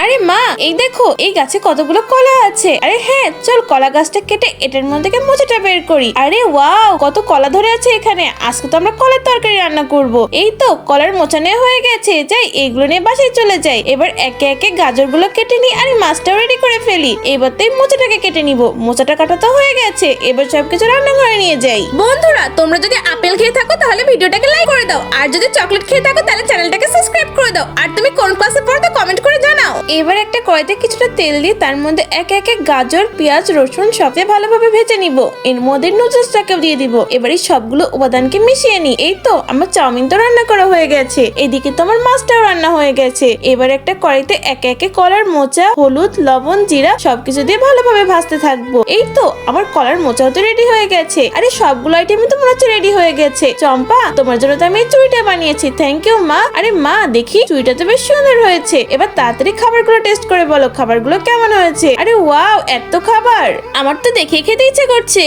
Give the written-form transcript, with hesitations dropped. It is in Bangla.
আরে মা, এই দেখো এই গাছে কতগুলো কলা আছে। আরে হ্যাঁ, চল কলা গাছটা কেটে এটার মধ্যে থেকে মোচাটা বের করি। আরে ওয়াও, কত কলা ধরে আছে এখানে। আজকে তো আমরা কলার তরকারি রান্না করব। এই তো কলার মোচা নেওয়া হয়ে গেছে, যাই এগুলো নিয়ে বাসায় চলে যাই। এবার একে একে গাজরগুলো কেটে নিই আর মাছটাও রেডি করে ফেলি। এবার তো এই মোচাটাকে কেটে নিব। মোচাটা কাটা তো হয়ে গেছে, এবার সবকিছু রান্নাঘরে নিয়ে যাই। বন্ধুরা, তোমরা যদি আপেল খেয়ে থাকো তাহলে ভিডিওটাকে লাইক করে দাও, আর যদি চকলেট খেয়ে থাকো তাহলে চ্যানেলটাকে সাবস্ক্রাইব করে দাও, আর তুমি কোন ক্লাসে পড়ো তা কমেন্ট করে জানাও। এবার একটা কড়াইতে কিছুটা তেল দিয়ে তার মধ্যে একে একে গাজর, পেঁয়াজ, রসুন সবচেয়ে ভালোভাবে ভেজে নিব। এর মধ্যে নুডলসটাকেও দিয়ে দিব। এবার এই সবগুলো উপাদানকে মিশিয়ে নিই। এই তো আমার চাউমিন তো রান্না করা হয়ে গেছে, এদিকে তো আমার মাছটাও রান্না হয়ে গেছে। এবার একটা কড়াইতে একে একে কলার মোচা, হলুদ, লবণ, জিরা সবকিছু দিয়ে ভালোভাবে ভাজতে থাকবো। এই তো আমার কলার মোচাও তো রেডি হয়ে গেছে। আরে সবগুলো আইটেমই তো মনে হচ্ছে রেডি হয়ে গেছে। চম্পা, তোমার জন্য তো আমি এই চুড়িটা বানিয়েছি। থ্যাংক ইউ মা। আরে মা, দেখি চুড়িটা তো বেশ সুন্দর হয়েছে। এবার তাড়াতাড়ি খাবারগুলো টেস্ট করে বলো খাবারগুলো কেমন হয়েছে। আরে ওয়াও, এত খাবার, আমার তো দেখে খেতে ইচ্ছে করছে।